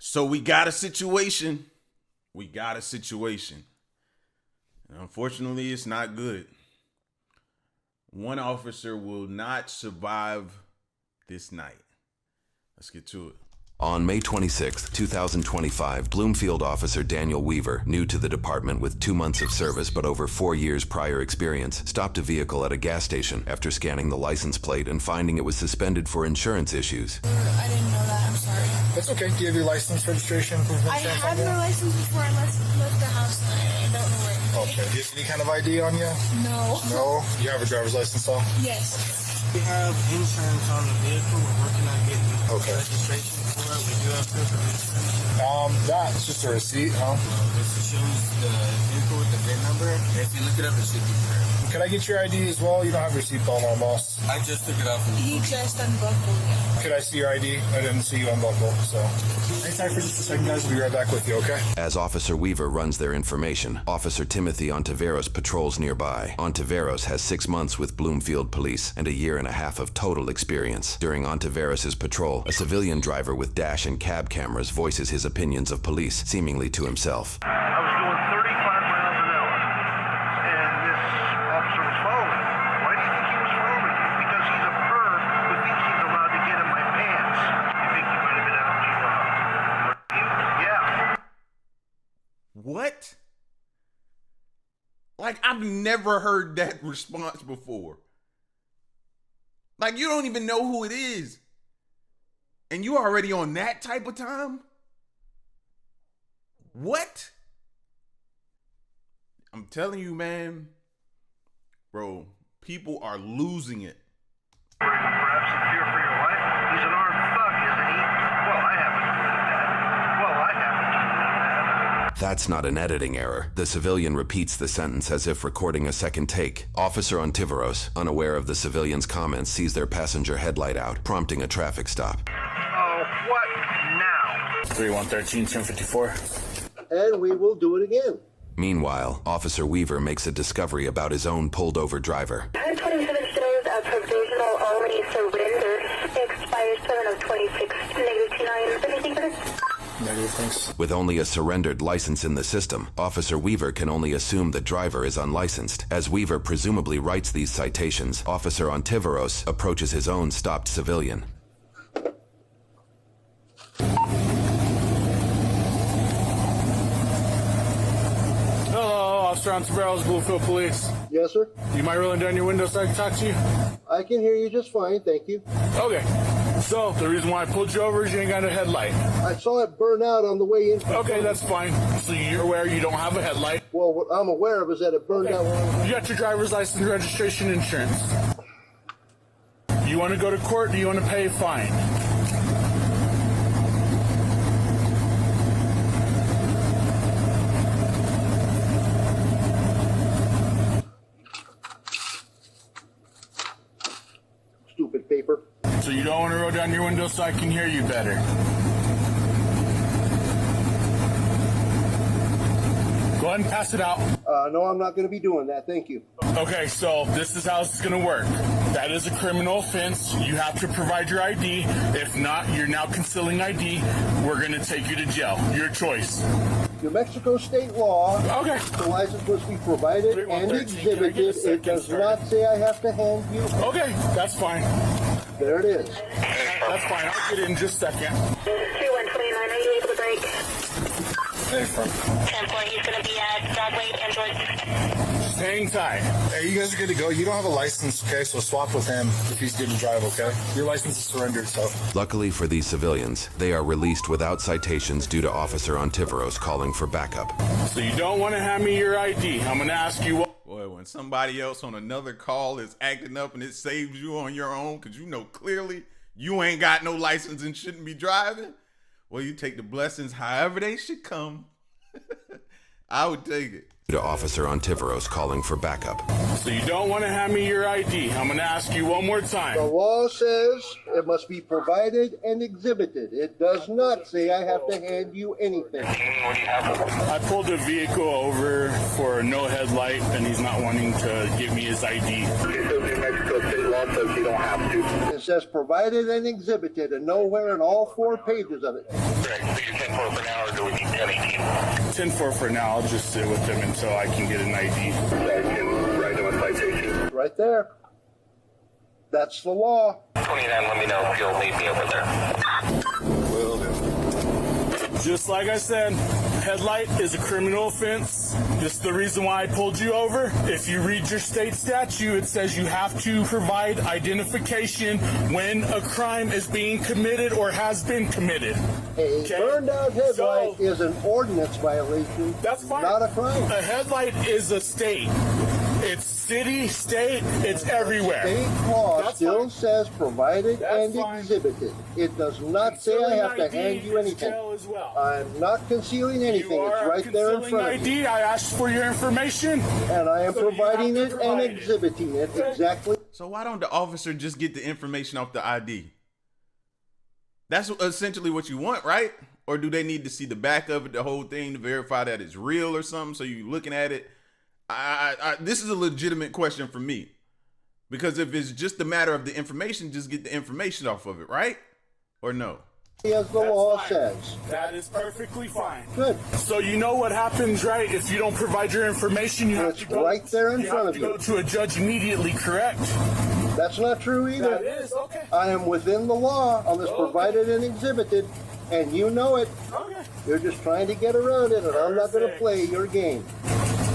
So we got a situation. And unfortunately, it's not good. One officer will not survive this night. Let's get to it. On May 26, 2025, Bloomfield officer Daniel Weaver, new to the department with 2 months of service but over 4 years prior experience, stopped a vehicle at a gas station after scanning the license plate and finding it was suspended for insurance issues. I didn't know that. I'm sorry. It's okay. Do you have your license, registration, proof of I insurance? had my license before I left the house. I don't know where. Okay. Do you have any kind of ID on you? No. No? You have a driver's license, though? Yes. We have insurance on the vehicle. We're working on getting registration for it. We do have proof of insurance. That's just a receipt, huh? This shows the vehicle with the VIN number. If you look it up, it should be correct. Can I get your ID as well? You don't have your seatbelt on, boss. I just took it off. He just unbuckled it. Could I see your ID? I didn't see you unbuckle, so. Hang tight for just a second, guys. We'll be right back with you, okay? As Officer Weaver runs their information, Officer Timothy Ontiveros patrols nearby. Ontiveros has 6 months with Bloomfield Police and a year and a half of total experience. During Ontiveros' patrol, a civilian driver with dash and cab cameras voices his opinions of police, seemingly to himself. I was doing 35 miles an hour, and this officer was following me. Why do you think he was following me? Because he's a perv who thinks he's allowed to get in my pants. You think he might have been out to, yeah. What? Like, I've never heard that response before. Like, you don't even know who it is. And you already on that type of time? What? I'm telling you, man. Bro, people are losing it. Perhaps in fear for your life. He's an armed thug, isn't he? Well, I happen to believe that. That's not an editing error. The civilian repeats the sentence as if recording a second take. Officer Ontiveros, unaware of the civilian's comments, sees their passenger headlight out, prompting a traffic stop. Oh, what now? 3113, 1054. And we will do it again. Meanwhile, Officer Weaver makes a discovery about his own pulled-over driver. 27 shows a provisional already surrendered. Expires 7/26. -29. Anything for this? Negative, thanks. With only a surrendered license in the system, Officer Weaver can only assume the driver is unlicensed. As Weaver presumably writes these citations, Officer Ontiveros approaches his own stopped civilian. Hello, Officer Ontiveros, Bloomfield Police. Yes, sir. You might roll down your window so I can talk to you? I can hear you just fine, thank you. Okay. So, the reason why I pulled you over is you ain't got a headlight. I saw it burn out on the way in. Okay, that's fine. So you're aware you don't have a headlight. Well, what I'm aware of is that it burned out when I was... You got your driver's license, registration, insurance. You want to go to court, or do you want to pay a fine? Stupid paper. So you don't want to roll down your window so I can hear you better. Go ahead and pass it out. No, I'm not going to be doing that, thank you. Okay, so this is how it's going to work. That is a criminal offense. You have to provide your ID. If not, you're now concealing ID. We're going to take you to jail. Your choice. New Mexico state law, Okay. the license must be provided and 3113. Can I get a exhibited. It second does started? not say I have to hand you. Okay, that's fine. There it is. That's fine. I'll get it in just a second. 3129. Are you able to break? Hey, from. 10-4. He's going to be at Broadway and George. Just hang tight. Hey, you guys are good to go. You don't have a license, okay? So swap with him if he's good to drive, okay? Your license is surrendered, so. Luckily for these civilians, they are released without citations due to Officer Ontiveros calling for backup. So you don't want to hand me your ID. I'm going to ask you what. Boy, when somebody else on another call is acting up and it saves you on your own because you know clearly you ain't got no license and shouldn't be driving, well, you take the blessings however they should come. I would take it. To Officer Ontiveros calling for backup. So you don't want to hand me your ID. I'm going to ask you one more The time. law says it must be provided and exhibited. It does not say I have to hand you anything. I pulled a vehicle over for no headlight, and he's not wanting to give me his ID. New Mexico state law says you don't have to. It says provided and exhibited, and nowhere in all 4 pages of it. Great. So you're 10-4 for now, or do we need 10-18? 10-4 for now. I'll just sit with them until I can get an ID. I can write them a citation. Right there. That's the law. 29, let me know if you'll meet me over there. Will do. Just like I said, headlight is a criminal offense. This is the reason why I pulled you over. If you read your state statute, it says you have to provide identification when a crime is being committed or has been committed. A burned out headlight is an ordinance violation. That's fine. Not a crime. A headlight is a state. It's city, state, it's everywhere. State law That's still fine. says provided That's and fine. exhibited. It does not say I have to hand you anything. As well. I'm not concealing anything. You It's are right there in concealing front of you. ID. I asked for your information. And I am So you have providing to it and provide it. exhibiting it exactly. So why don't the officer just get the information off the ID? That's essentially what you want, right? Or do they need to see the back of it, the whole thing, to verify that it's real or something? So you looking at it. This is a legitimate question for me, because if it's just a matter of the information, just get the information off of it, right? Or no? As the That's law fine. says. That is perfectly fine. Good. So you know what happens, right? If you don't provide your information, you have It's to go right there in you front have of to you. go to a judge immediately, correct? That's not true either. That is, okay. I am within the law on this Okay. provided and exhibited, and you know it. Okay. You're just trying to get around it, and I'm not going to Perfect. play your game.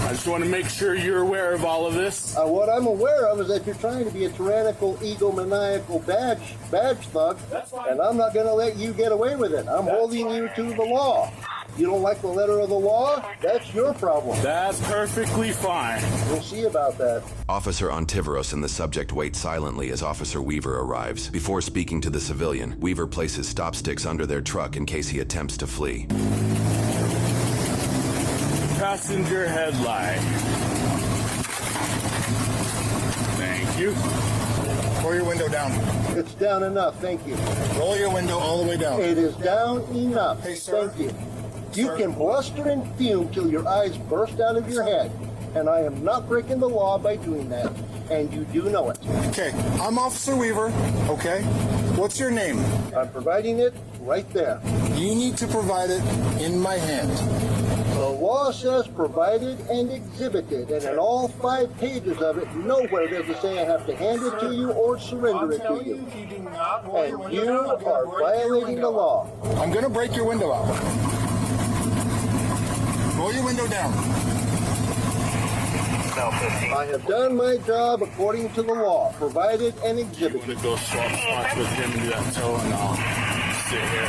I just want to make sure you're aware of all of this. What I'm aware of is that you're trying to be a tyrannical, egomaniacal badge thug, That's fine. and I'm not going to let you get away with it. I'm holding you to the law. You don't like the letter of the law? That's your problem. That's perfectly fine. We'll see about that. Officer Ontiveros and the subject wait silently as Officer Weaver arrives. Before speaking to the civilian, Weaver places stop sticks under their truck in case he attempts to flee. Passenger headlight. Thank you. Roll your window down. It's down enough, thank you. Roll your window all the way down. It is down enough, Hey, sir. thank you. You can bluster and fume till your eyes burst out of your head, and I am not breaking the law by doing that, and you do know it. Okay, I'm Officer Weaver, okay? What's your name? I'm providing it right there. You need to provide it in my hand. The law says provided and exhibited, and in all 5 pages of it, nowhere does it say I have to hand it to you or surrender it to you. if you do not roll your And window you down, I'm gonna are break your violating the window. law. I'm gonna break your window out. Roll your window down. I have done my job according to the law, provided and I'm exhibited. gonna go swap spots with him and do that tow, and I'll sit here.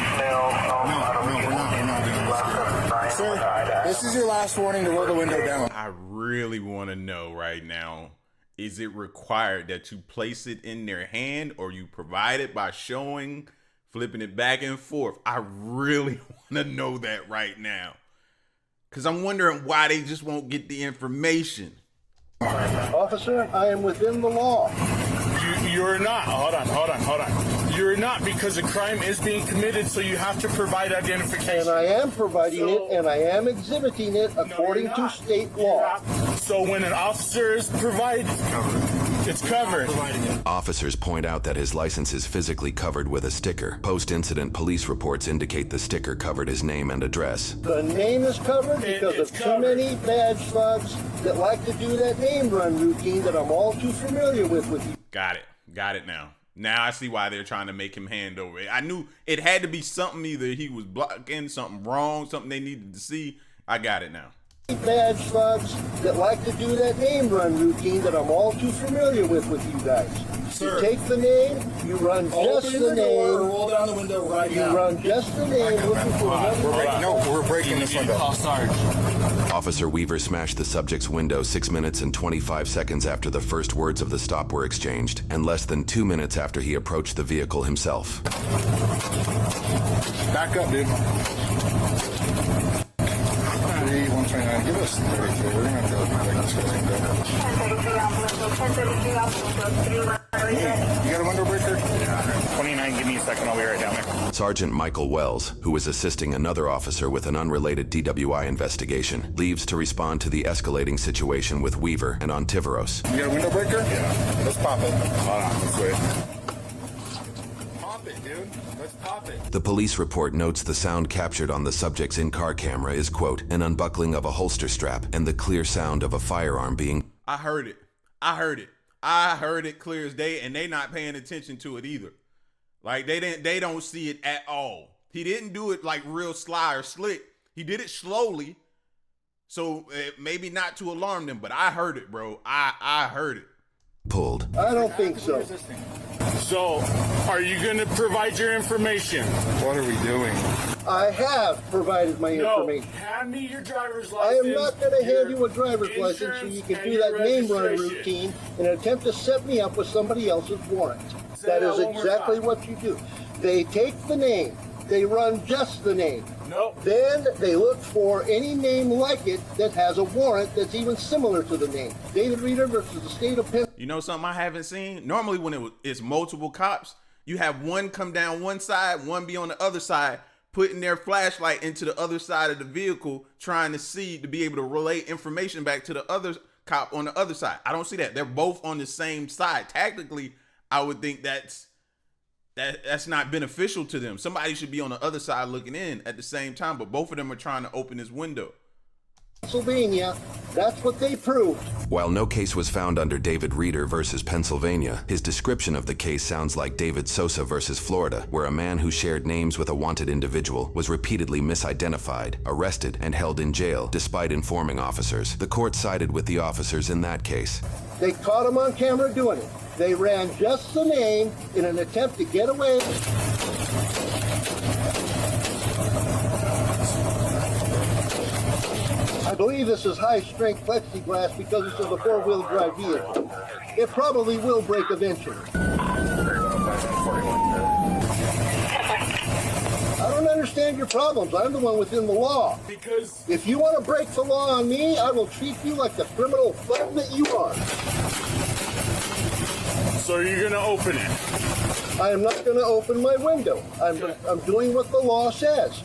Sir, this is your last warning to roll the window down. I really want to know right now, is it required that you place it in their hand, or you provide it by showing, flipping it back and forth? I really want to know that right now, because I'm wondering why they just won't get the information. Officer, I am within the law. You're not. Hold on. You're not, because a crime is being committed, so you have to provide identification. And I am providing it, and I am exhibiting it according to state law. So when an officer is provided, it's covered. Officers point out that his license is physically covered with a sticker. Post-incident police reports indicate the sticker covered his name and address. The name is covered because It's of too covered. many badge thugs that like to do that name run routine that I'm all too familiar with you. Got it now. Now I see why they're trying to make him hand over it. I knew it had to be something, either he was blocking something wrong, something they needed to see. I got it now. Badge thugs that like to do that name run routine that I'm all too familiar with you guys. Sir. You take the name, you run just Open the the door, name, roll down the window right you now. run just the name looking for another. We're breaking this window. Call Sarge. Officer Weaver smashed the subject's window 6 minutes and 25 seconds after the first words of the stop were exchanged, and less than 2 minutes after he approached the vehicle himself. Back up, dude. 3, 1, 129, give us 33. We're going to have to make this guy's go. 1033 Albuquerque, 1033 Albuquerque. You got a window breaker? Yeah. 29, give me a second. I'll be right down there. Sergeant Michael Wells, who was assisting another officer with an unrelated DWI investigation, leaves to respond to the escalating situation with Weaver and Ontiveros. You got a window breaker? Yeah. Let's pop it. Hold on, let's wait. Pop it, dude. Let's pop it. The police report notes the sound captured on the subject's in-car camera is, quote, an unbuckling of a holster strap and the clear sound of a firearm being... I heard it. I heard it clear as day, and they not paying attention to it either. Like, they don't see it at all. He didn't do it like real sly or slick. He did it slowly, so maybe not to alarm them, but I heard it, bro. I heard it. pulled. I don't think so. So, are you going to provide your information? What are we doing? I have provided my information. No, hand me your driver's I license. am not going to hand you a driver's license so you can do that name run routine in an attempt to set me up with somebody else's warrant. That is exactly what you do. They take the name. They run just the name. No. Then they look for any name like it that has a warrant that's even similar to the name. David Reeder versus the state of Pennsylvania. You know something I haven't seen? Normally when it's multiple cops, you have one come down one side, one be on the other side, putting their flashlight into the other side of the vehicle, trying to see, to be able to relay information back to the other cop on the other side. I don't see that. They're both on the same side. Tactically, I would think that's not beneficial to them. Somebody should be on the other side looking in at the same time, but both of them are trying to open this window. Pennsylvania, that's what they proved. While no case was found under David Reeder versus Pennsylvania, his description of the case sounds like David Sosa versus Florida, where a man who shared names with a wanted individual was repeatedly misidentified, arrested, and held in jail despite informing officers. The court sided with the officers in that case. They caught him on camera doing it. They ran just the name in an attempt to get away. I believe this is high-strength plexiglass because it's of a four-wheel drive vehicle. It probably will break eventually. I don't understand your problems. I'm the one within the law. Because if you want to break the law on me, I will treat you like the criminal thug that you are. So you're going to open it? I am not going to open my window. I'm doing what the law says.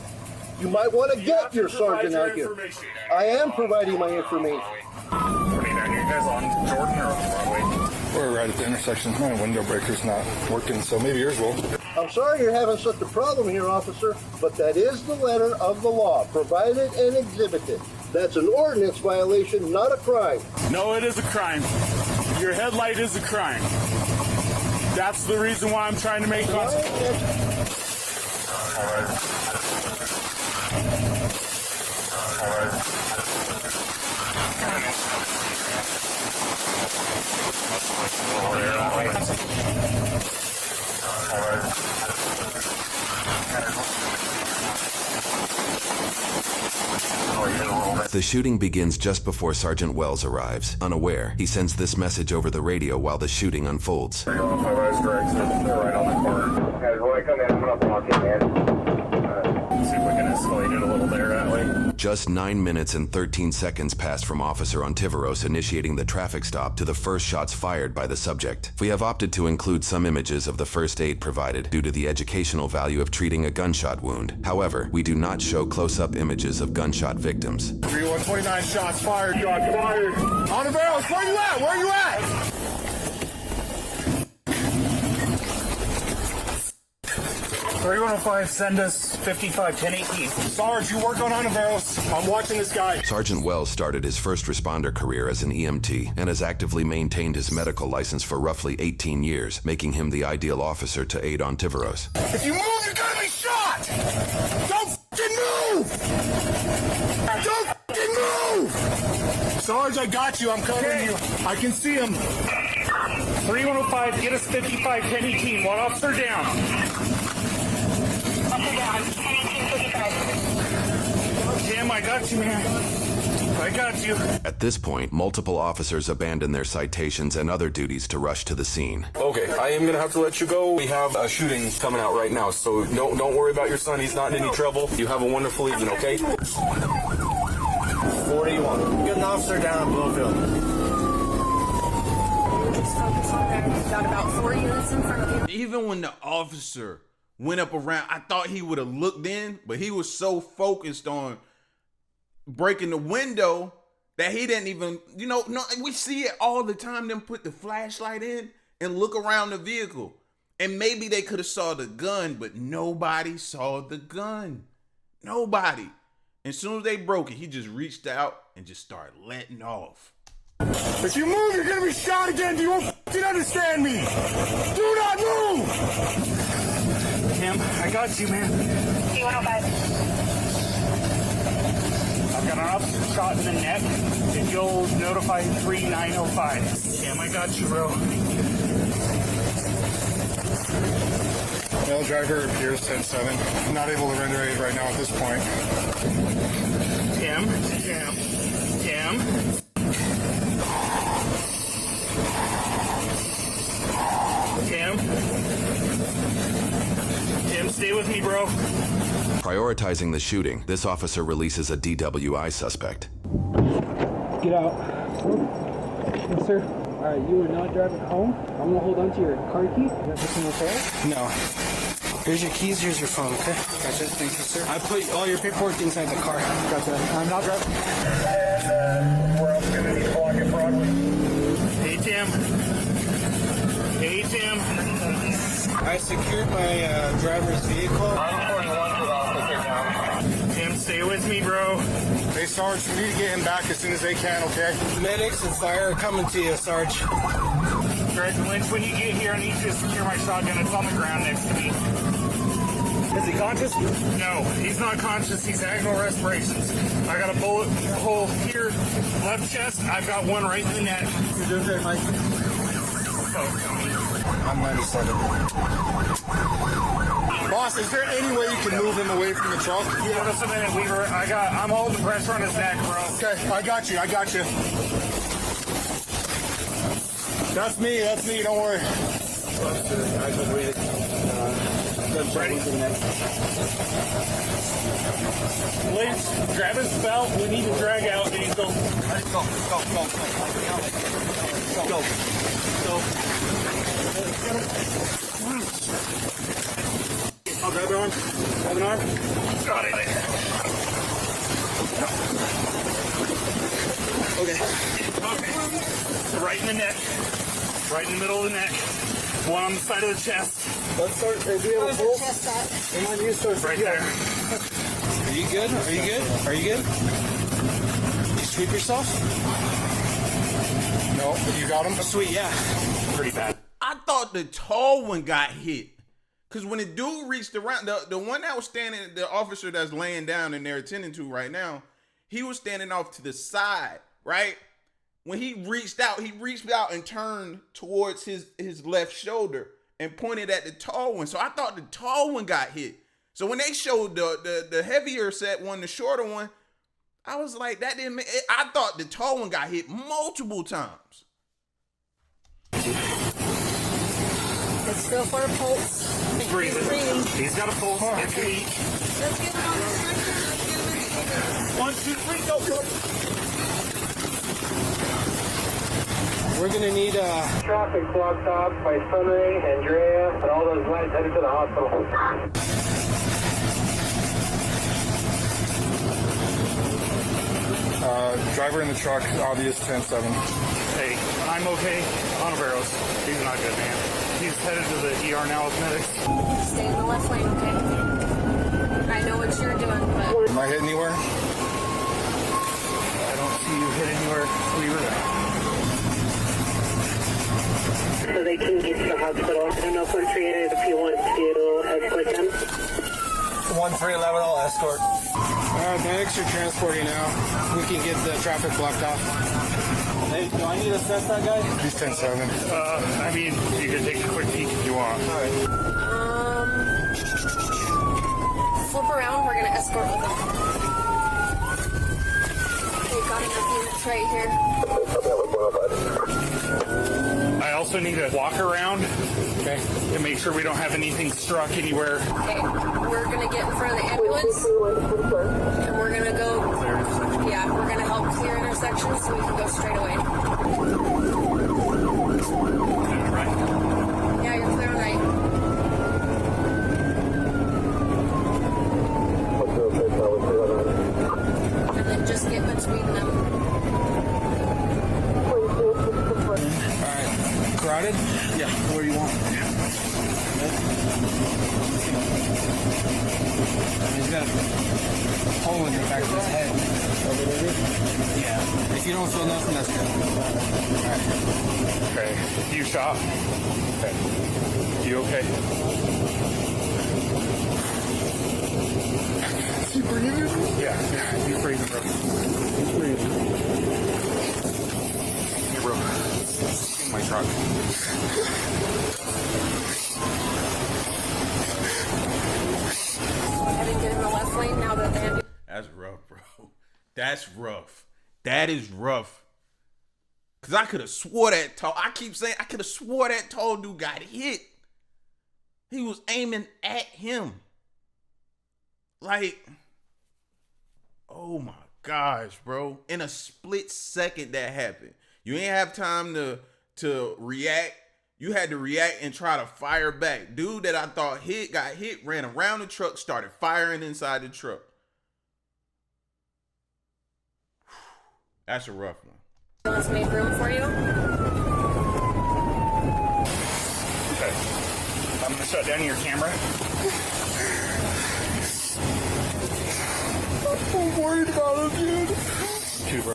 You might want to get your sergeant out here. I am providing my information. Are you guys on Jordan or on Broadway? We're right at the intersection. My window breaker's not working, so maybe yours will. I'm sorry you're having such a problem here, officer, but that is the letter of the law, provided and exhibited. That's an ordinance violation, not a crime. No, it is a crime. Your headlight is a crime. That's the reason why I'm trying to make contact. The shooting begins just before Sergeant Wells arrives. Unaware, he sends this message over the radio while the shooting unfolds. 315 is correct. They're right on the corner. Guys, when I come in, I'm gonna block it, man. See if we can escalate it a little there that way. Just 9 minutes and 13 seconds pass from Officer Ontiveros initiating the traffic stop to the first shots fired by the subject. We have opted to include some images of the first aid provided due to the educational value of treating a gunshot wound. However, we do not show close-up images of gunshot victims. 3129 shots fired. Shots fired. On the barrels. Where you at? Where you at? 3105, send us 55 1018. Sarge, you work on Ontiveros. I'm watching this guy. Sergeant Wells started his first responder career as an EMT and has actively maintained his medical license for roughly 18 years, making him the ideal officer to aid Ontiveros. If you move, you're gonna be shot! Don't f***ing move! Don't f***ing move! Sarge, I got you. I'm covering you. I can see him. 3105, get us 55 1018. One officer down. Damn, I got you, man. I got you. At this point, multiple officers abandon their citations and other duties to rush to the scene. Okay, I am gonna have to let you go. We have a shooting coming out right now, so don't worry about your son. He's not in any trouble. You have a wonderful evening, okay? 41. Get an officer down in Bloomfield. Just focus on there. You've got about 4 units in front of you. Even when the officer went up around, I thought he would have looked in, but he was so focused on breaking the window that he didn't even, no, we see it all the time, them put the flashlight in and look around the vehicle. And maybe they could have saw the gun, but nobody saw the gun. Nobody. As soon as they broke it, he just reached out and just started letting off. If you move, you're gonna be shot again. Do you fucking understand me? Do not move! Tim, I got you, man. C105. I've got an officer shot in the neck. If you'll notify 3905. Tim, I got you, bro. Male driver appears 10-7. Not able to render aid right now at this point. Tim. Tim, stay with me, bro. Prioritizing the shooting, this officer releases a DWI suspect. Get out. Yes, sir. All right, you are not driving home. I'm gonna hold on to your car key. Is everything okay? No. Here's your keys, here's your phone, okay? Gotcha, thank you, sir. I put all your paperwork inside the car. Gotcha. I'm not driving. Where else gonna need to block it, Broadway? Hey, Tim. I secured my driver's vehicle. I'm 41 for the officer now. Tim, stay with me, bro. Hey, Sarge, we need to get him back as soon as they can, okay? Medics and fire are coming to you, Sarge. Greg Lynch, when you get here, I need you to secure my shotgun. It's on the ground next to me. Is he conscious? No, he's not conscious. He's agonal respirations. I got a bullet hole here, left chest. I've got one right in the neck. You're doing great, Mike. I'm 97. Boss, is there any way you can move him away from the truck? Give us a minute, Weaver. I'm holding pressure on his neck, bro. Okay, I got you. That's me, don't worry. Ready? Lynch, grab his belt. We need to drag out. Go. Go. I'll grab your arm. Grab an arm. Got it. Okay. Right in the neck. Right in the middle of the neck. One on the side of the chest. Let's start. Do you have a pulse? Right there. Are you good? You sweep yourself? No, you got him? Sweet, yeah. Pretty bad. I thought the tall one got hit. Because when the dude reached around, the one that was standing, the officer that's laying down and they're attending to right now, he was standing off to the side, right? When he reached out and turned towards his left shoulder and pointed at the tall one. So I thought the tall one got hit. So when they showed the heavier set one, the shorter one, I was like, that didn't make it. I thought the tall one got hit multiple times. Let's go for a pulse. Breathing. He's got a pulse. It's weak. Let's get him on the stretcher. Let's get him in. 1, 2, 3, go. We're gonna need Traffic blocked off by Sunray, Andrea, and all those lights headed to the hospital. Driver in the truck, obvious 10-7. Hey, I'm okay. Ontiveros. He's not good, man. He's headed to the ER now with medics. Stay in the left lane, okay? I know what you're doing, but... Am I hit anywhere? I don't see you hit anywhere. So they can get to the hospital. I don't know if 138 if you want to escort them. 1311, I'll escort. Medics are transporting now. We can get the traffic blocked off. Hey, do I need to assess that guy? He's 10-7. I mean, you can take a quick peek if you want. All right. Flip around, we're gonna escort with them. They've got enough units right here. I also need to walk around, okay, to make sure we don't have anything struck anywhere. Okay, we're gonna get in front of the ambulance, and we're gonna go, yeah, that. We're gonna help clear intersections so we can go straight away. Right? Yeah, you're clear on right. And then just get between them. Alright. Crowded? Yeah. Where you want? He's got a hole in the back of his head. Yeah. If you don't feel nothing, that's good. Alright. Okay. You shot? Okay. You okay? Is he breathing? Yeah. You breathing, bro. He's breathing. Here, bro. In my truck. Go ahead and get in the left lane now that the ambulance. That's rough, bro. That's rough. That is rough. Cause I could have swore that tall. I keep saying I could have swore that tall dude got hit. He was aiming at him. Like, oh my gosh, bro. In a split second that happened. You ain't have time to react. You had to react and try to fire back. Dude that I thought got hit, ran around the truck, started firing inside the truck. That's a rough one. Let's make room for you. Okay. I'm gonna shut down your camera. I'm worried about him, dude. Two, bro.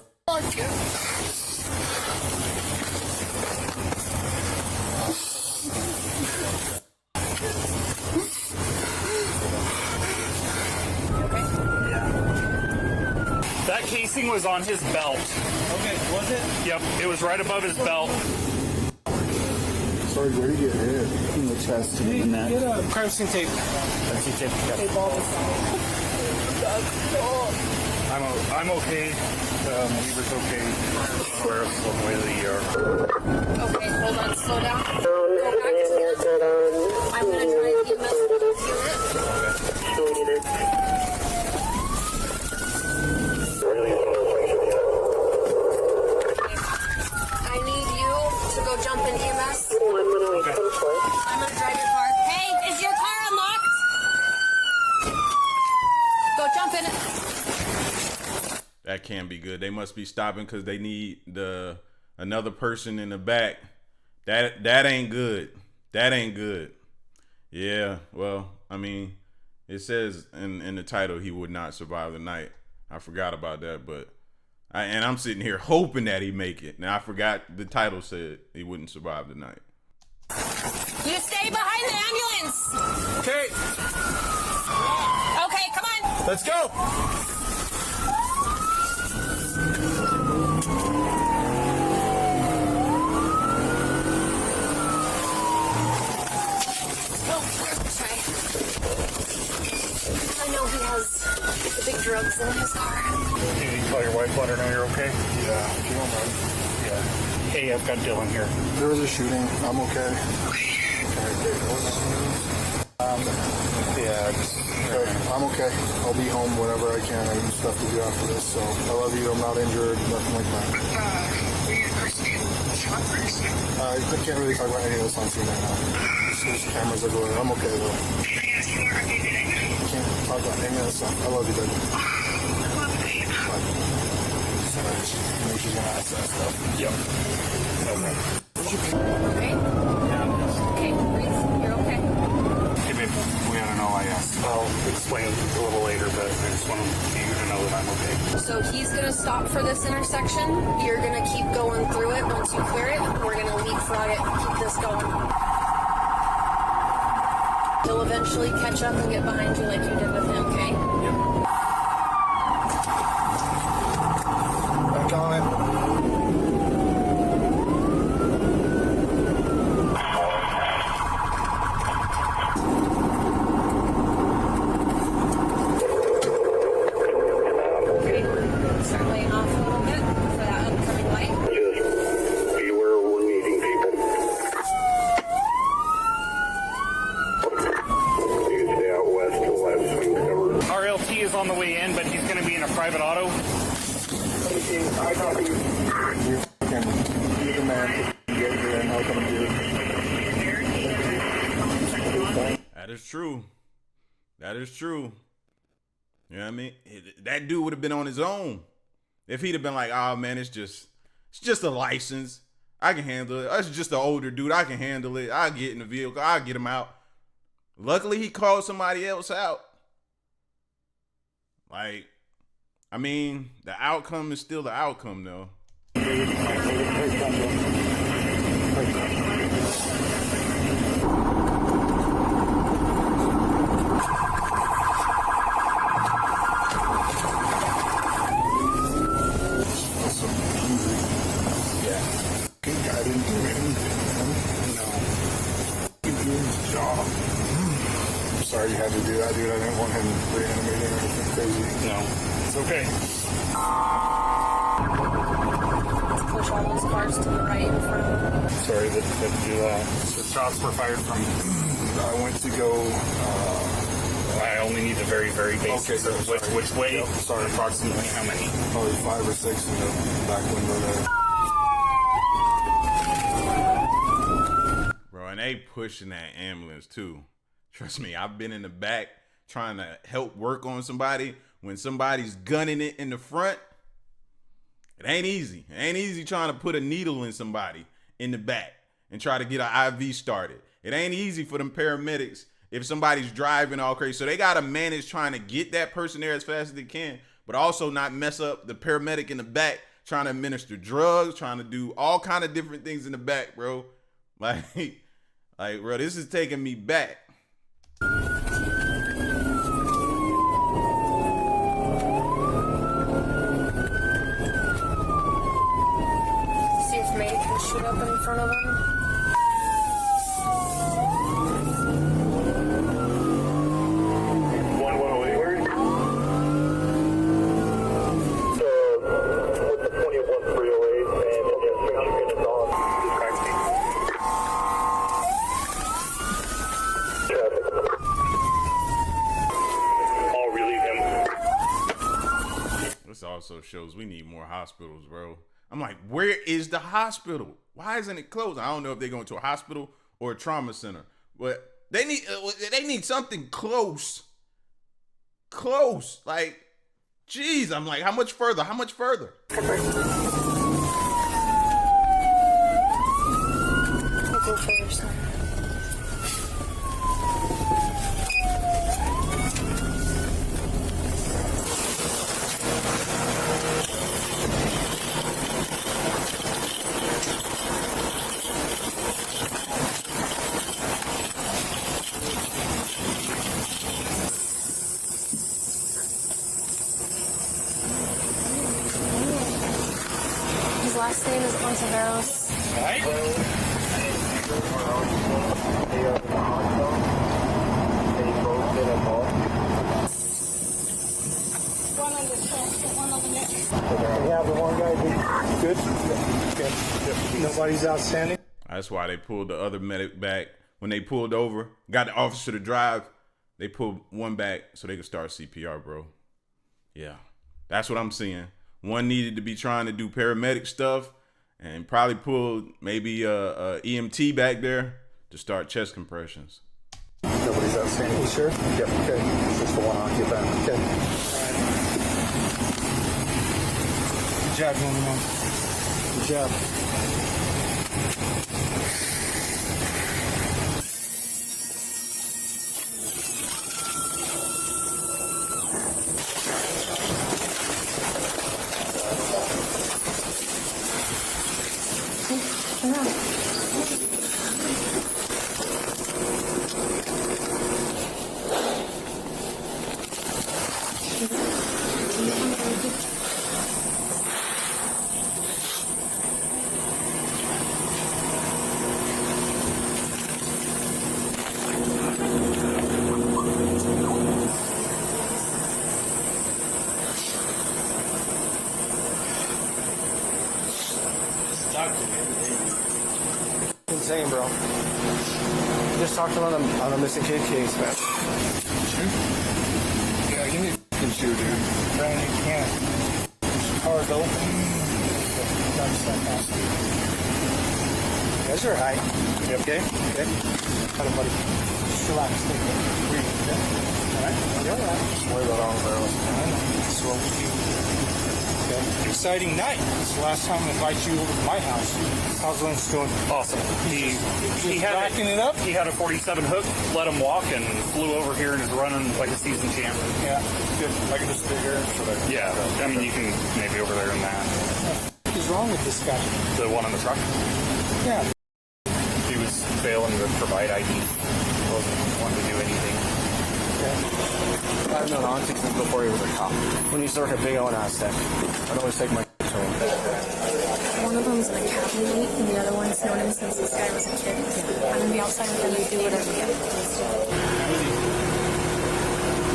That casing was on his belt. Okay, was it? Yep, it was right above his belt. Sorry, where did you get hit? In the chest and the neck. Get a crime scene tape. I'm okay. Weaver's okay. We're on the way to the ER. Okay, hold on, slow down. Go back to this. I'm gonna try and EMS unit. I need you to go jump in EMS. Okay. I'm gonna drive your car. Hey, is your car unlocked? Go jump in it. That can't be good. They must be stopping because they need another person in the back. That ain't good. That ain't good. Yeah, well, I mean, it says in the title he would not survive the night. I forgot about that, but I'm sitting here hoping that he make it. Now I forgot the title said he wouldn't survive the night. You stay behind the ambulance. Okay, Okay, come on. let's go. Sorry. I know he has the big drugs in his car. Can you call your wife, let her know you're okay? Yeah, if you don't mind. Yeah. Hey, I've got Dylan here. There was a shooting. I'm okay. Yeah, I'm okay. I'll be home whenever I can. I have stuff to do after this, so I love you. I'm not injured, nothing like that. I can't really talk about any of this on scene right now. There's cameras everywhere. I'm okay though. I can't talk about any of this stuff. I love you, baby. She's gonna ask that stuff. Yep. Okay? Okay, breathe. You're okay. Hey, babe, we gotta know I'll explain a little later, but I just want you to know that I'm okay. So he's gonna stop for this intersection. You're gonna keep going through it. Once you clear it, we're gonna leapfrog it. Keep this going. He'll eventually catch up and get behind you like you did with him, okay? Back on it. Okay. Start laying off a little bit for that upcoming light. Beware we're meeting people. You can stay out west till that swing covered. RLT is on the way in, but he's gonna be in a private auto. You're the man to get here and help him do. That is true. That is true. You know what I mean? That dude would have been on his own. If he'd have been like, oh man, it's just a license. I can handle it. It's just an older dude. I can handle it. I'll get in the vehicle. I'll get him out. Luckily, he called somebody else out. Like, I mean, the outcome is still the outcome, though. I didn't do anything. No. He did his job. I'm sorry you had to do that, dude. I didn't want him reanimating or anything crazy. No, it's okay. Let's push all those cars to the right in front of them. Sorry that you had to do that. So shots were fired from. I went to go. I only need the very, very basics of which way. Yep, sorry. Approximately how many? Probably 5 or 6 in the back window there. Bro, and they pushing that ambulance too. Trust me, I've been in the back trying to help work on somebody. When somebody's gunning it in the front, it ain't easy. It ain't easy trying to put a needle in somebody in the back and try to get an IV started. It ain't easy for them paramedics if somebody's driving all crazy. So they got to manage trying to get that person there as fast as they can, but also not mess up the paramedic in the back trying to administer drugs, trying to do all kind of different things in the back, bro. Like, bro, this is taking me back. See if May can shoot up in front of them. Also shows we need more hospitals, bro. I'm like, where is the hospital? Why isn't it closed? I don't know if they're going to a hospital or a trauma center, but they need something close. Like, geez, I'm like, how much further? His last name is Ontiveros. Right? We have the one guy good. Okay. Nobody's outstanding. That's why they pulled the other medic back. When they pulled over, got the officer to drive, they pulled one back so they could start CPR, bro. Yeah, that's what I'm seeing. One needed to be trying to do paramedic stuff and probably pulled maybe a EMT back there to start chest compressions. Nobody's outstanding. You sure? Yep. Okay. It's just the one occupant. Okay. All right. Good job, gentlemen. Good job. Insane, bro. Just talked to him on a missing kid case, man. Yeah, give me a fucking shoe, dude. Brian, you can't. It's hard. doors open. You guys are high. You okay? Okay. Got it, buddy. Just relax. Take it. Breathe. Okay? All right? You're all right. Just worry about all the barrels. I know. That's what we do. Okay. Exciting night. It's the last time I invite you over to my house. How's Lynch doing? Awesome. He had racking it up. He had a 47 hook, let him walk, and flew over here and is running like a seasoned champ. Yeah, good. I can just stay here. Yeah, I mean, you can maybe over there in that. What is wrong with this guy? The one on the truck? Yeah. He was failing to provide ID. Wasn't wanting to do anything. I've known Auntie since before he was a cop. When he used to work at Big O and Aztec, I'd always take my to him. One of them's an academy, and the other one's known him since this guy was a kid. I'm gonna be outside with him and do whatever you have to do.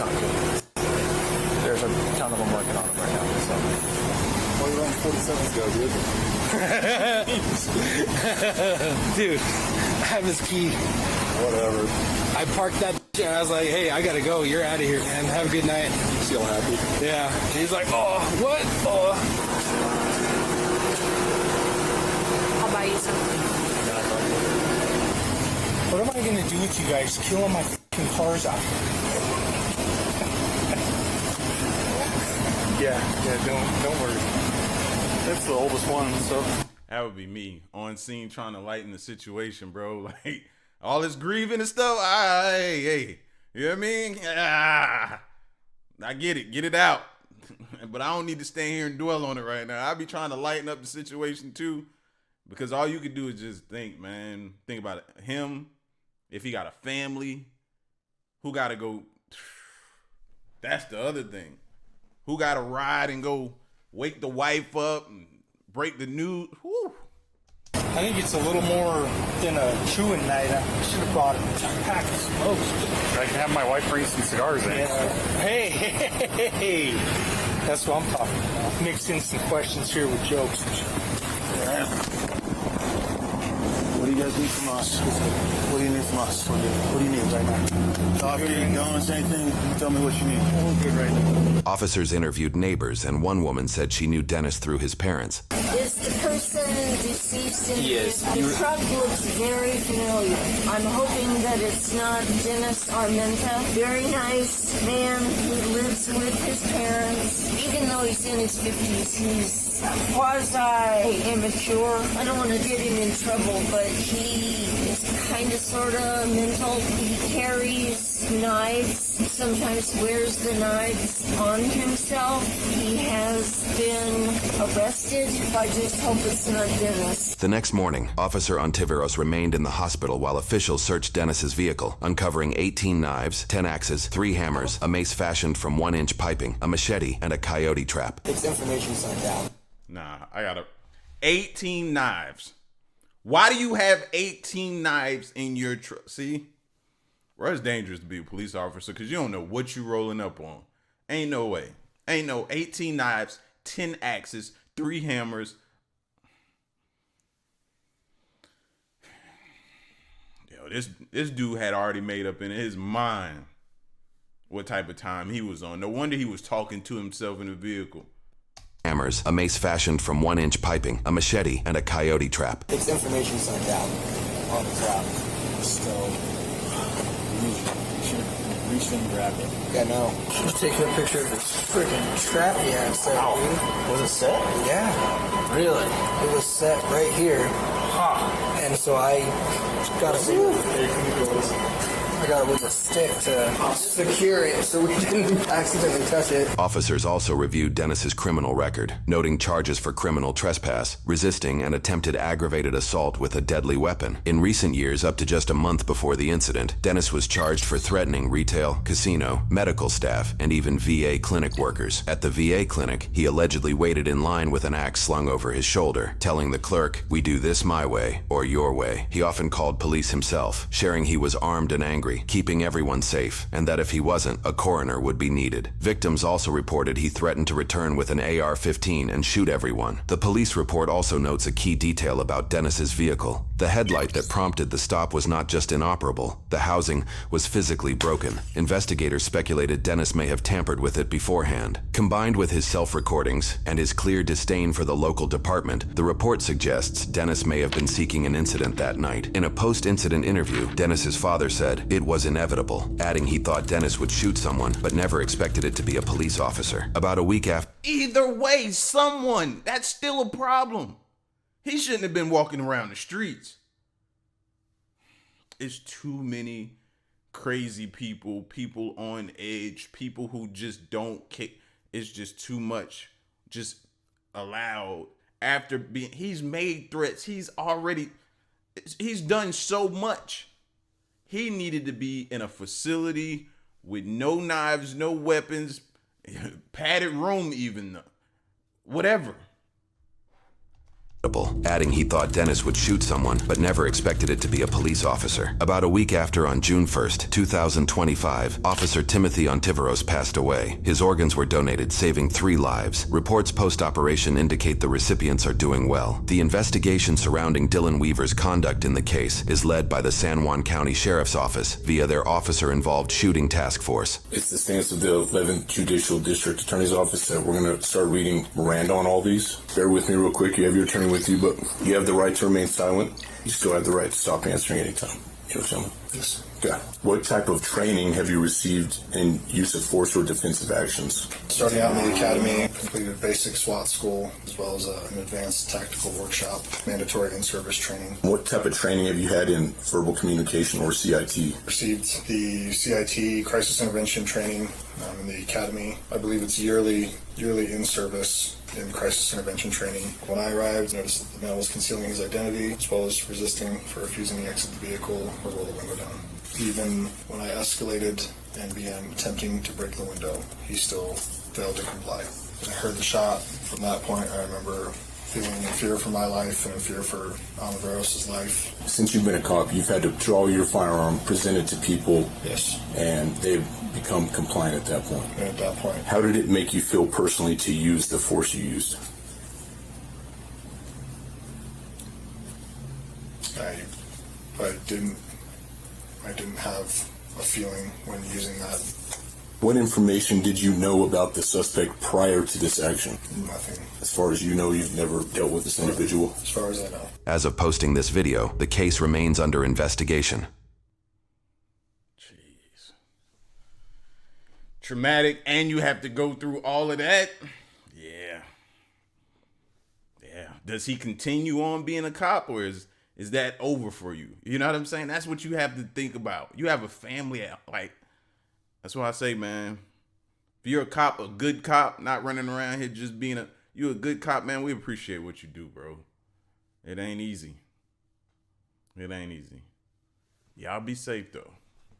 Not good. There's a ton of them working on it right now. So. Well, you're on 47's go, dude. Dude, I have his key. Whatever. I parked that and I was like, hey, I gotta go. You're out of here, man. Have a good night. You feel happy? Yeah. And he's like, oh, what? Oh. I'll buy you something. What am I gonna do with you guys? Killing my fucking cars out. Yeah, don't worry. That's the oldest one, so. That would be me on scene trying to lighten the situation, bro. Like, all this grieving and stuff. Hey, you know what I mean? I get it. Get it out. But I don't need to stay here and dwell on it right now. I be trying to lighten up the situation too, because all you can do is just think, man. Think about it. Him, if he got a family, who got to go? That's the other thing. Who got to ride and go wake the wife up and break the news? Whew. I think it's a little more than a chewing night. I should have brought a pack of smokes. I can have my wife bring some cigars in. Yeah. Hey. That's what I'm talking about. Mix in some questions here with jokes. Yeah. What do you guys need from us? What do you need from us? What do you need right now? Coffee, donuts, anything? Tell me what you need. We're good right now. Officers interviewed neighbors, and one woman said she knew Dennis through his parents. Is the person deceased in Yes. the truck looks very familiar. I'm hoping that it's not Dennis Armenta. Very nice man who lives with his parents. Even though he's in his 50s, he's quasi-immature. I don't want to get him in trouble, but he is kind of sort of mental. He carries knives. He sometimes wears the knives on himself. He has been arrested. I just hope it's not Dennis. The next morning, Officer Ontiveros remained in the hospital while officials searched Dennis's vehicle, uncovering 18 knives, 10 axes, 3 hammers, a mace fashioned from 1-inch piping, a machete, and a coyote trap. It's information sent out. Nah, I got 18 knives. Why do you have 18 knives in your truck? See? Well, it's dangerous to be a police officer because you don't know what you rolling up on. Ain't no way. Ain't no 18 knives, 10 axes, 3 hammers. Yo, this dude had already made up in his mind what type of time he was on. No wonder he was talking to himself in the vehicle. Hammers, a mace fashioned from 1-inch piping, a machete, and a coyote trap. It's information sent out on the trap. So, you should reach in and grab it. Yeah, no. Just taking a picture of this freaking trap he had set, dude. Was it set? Yeah. Really? It was set right here. Huh. And so I got it with a stick to secure it so we didn't accidentally touch it. Officers also reviewed Dennis's criminal record, noting charges for criminal trespass, resisting, and attempted aggravated assault with a deadly weapon. In recent years, up to just a month before the incident, Dennis was charged for threatening retail, casino, medical staff, and even VA clinic workers. At the VA clinic, he allegedly waited in line with an axe slung over his shoulder, telling the clerk, "We do this my way, or your way." He often called police himself, sharing he was armed and angry, keeping everyone safe, and that if he wasn't, a coroner would be needed. Victims also reported he threatened to return with an AR-15 and shoot everyone. The police report also notes a key detail about Dennis's vehicle. The headlight that prompted the stop was not just inoperable, the housing was physically broken. Investigators speculated Dennis may have tampered with it beforehand. Combined with his self-recordings and his clear disdain for the local department, the report suggests Dennis may have been seeking an incident that night. In a post-incident interview, Dennis's father said it was inevitable, adding he thought Dennis would shoot someone, but never expected it to be a police officer. About a week after... Either way, someone, that's still a problem. He shouldn't have been walking around the streets. It's too many crazy people, people on edge, people who just don't care. It's just too much. Just allowed. After being, he's made threats. He's done so much. He needed to be in a facility with no knives, no weapons, padded room even, whatever. Adding he thought Dennis would shoot someone, but never expected it to be a police officer. About a week after, on June 1st, 2025, Officer Timothy Ontiveros passed away. His organs were donated, saving 3 lives. Reports post-operation indicate the recipients are doing well. The investigation surrounding Dylan Weaver's conduct in the case is led by the San Juan County Sheriff's Office via their officer-involved shooting task force. It's the stance of the 11th Judicial District Attorney's Office that we're going to start reading Miranda on all these. Bear with me real quick. You have your attorney with you, but you have the right to remain silent. You still have the right to stop answering anytime. You know, gentlemen? Yes. Okay. What type of training have you received in use of force or defensive actions? Starting out in the academy, completed basic SWAT school, as well as an advanced tactical workshop, mandatory in-service training. What type of training have you had in verbal communication or CIT? Received the CIT, crisis intervention training in the academy. I believe it's yearly in-service in crisis intervention training. When I arrived, I noticed that the male was concealing his identity, as well as resisting for refusing to exit the vehicle or roll the window down. Even when I escalated and began attempting to break the window, he still failed to comply. When I heard the shot, from that point, I remember feeling in fear for my life and in fear for Ontiveros' life. Since you've been a cop, you've had to draw your firearm, present it to people. Yes. And they've become compliant at that point. And at that point. How did it make you feel personally to use the force you used? I didn't have a feeling when using that. What information did you know about the suspect prior to this action? Nothing. As far as you know, you've never dealt with this individual? As far as I know. As of posting this video, the case remains under investigation. Jeez. Traumatic, and you have to go through all of that? Yeah. Yeah. Does he continue on being a cop, or is that over for you? You know what I'm saying? That's what you have to think about. You have a family, like, that's why I say, man, if you're a cop, a good cop, not running around here just being you're a good cop, man, we appreciate what you do, bro. It ain't easy. It ain't easy. Y'all be safe, though.